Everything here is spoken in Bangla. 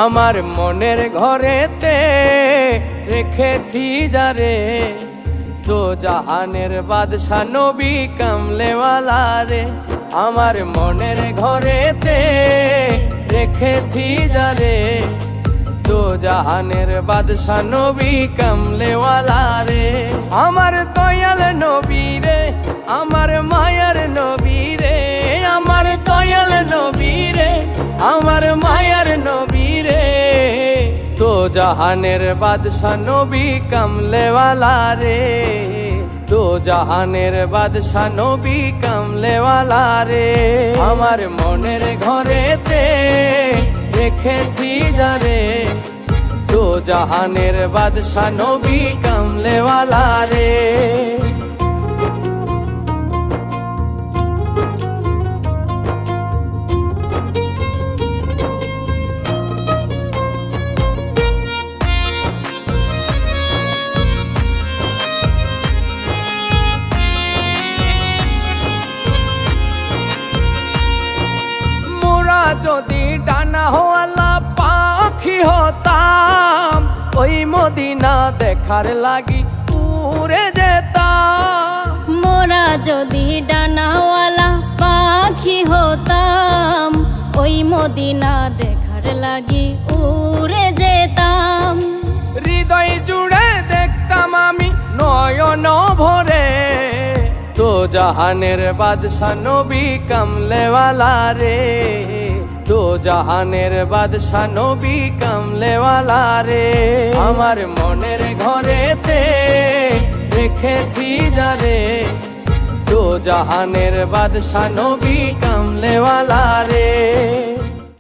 আমার মনের ঘরেতে রেখেছি যারে, তো জাহানের বাদশা নবী কামলেওয়ালা রে। আমার মনের ঘরেতে রেখেছি যারে, তো জাহানের বাদশা নবী কামলেওয়ালা রে। আমার দয়াল নবী রে, আমার মায়ার নবী রে, আমার দয়াল নবী রে, আমার মায়ার নবী রে। তো জাহানের বাদশা নবী কামলেওয়ালা রে, তো জাহানের বাদশা নবী কামলেওয়ালা রে। আমার মনের ঘরেতে রেখেছি যারে, তো জাহানের বাদশা নবী কামলেওয়ালা রে। যদি ডানা হওয়ালা পাখি হতাম, ওই মদিনা দেখার লাগি উড়ে যেতাম। মোরা যদি ডানাওয়ালা পাখি হতাম, ওই মদিনা দেখার লাগি উড়ে যেতাম। হৃদয় জুড়ে দেখতাম আমি নয়ন ভরে, তো জাহানের বাদশা নবী কামলেওয়ালা রে, তো জাহানের বাদশা নবী কামলেওয়ালা রে। আমার মনের ঘরেতে রেখেছি যারে, তো জাহানের বাদশা নবী কামলেওয়ালা রে।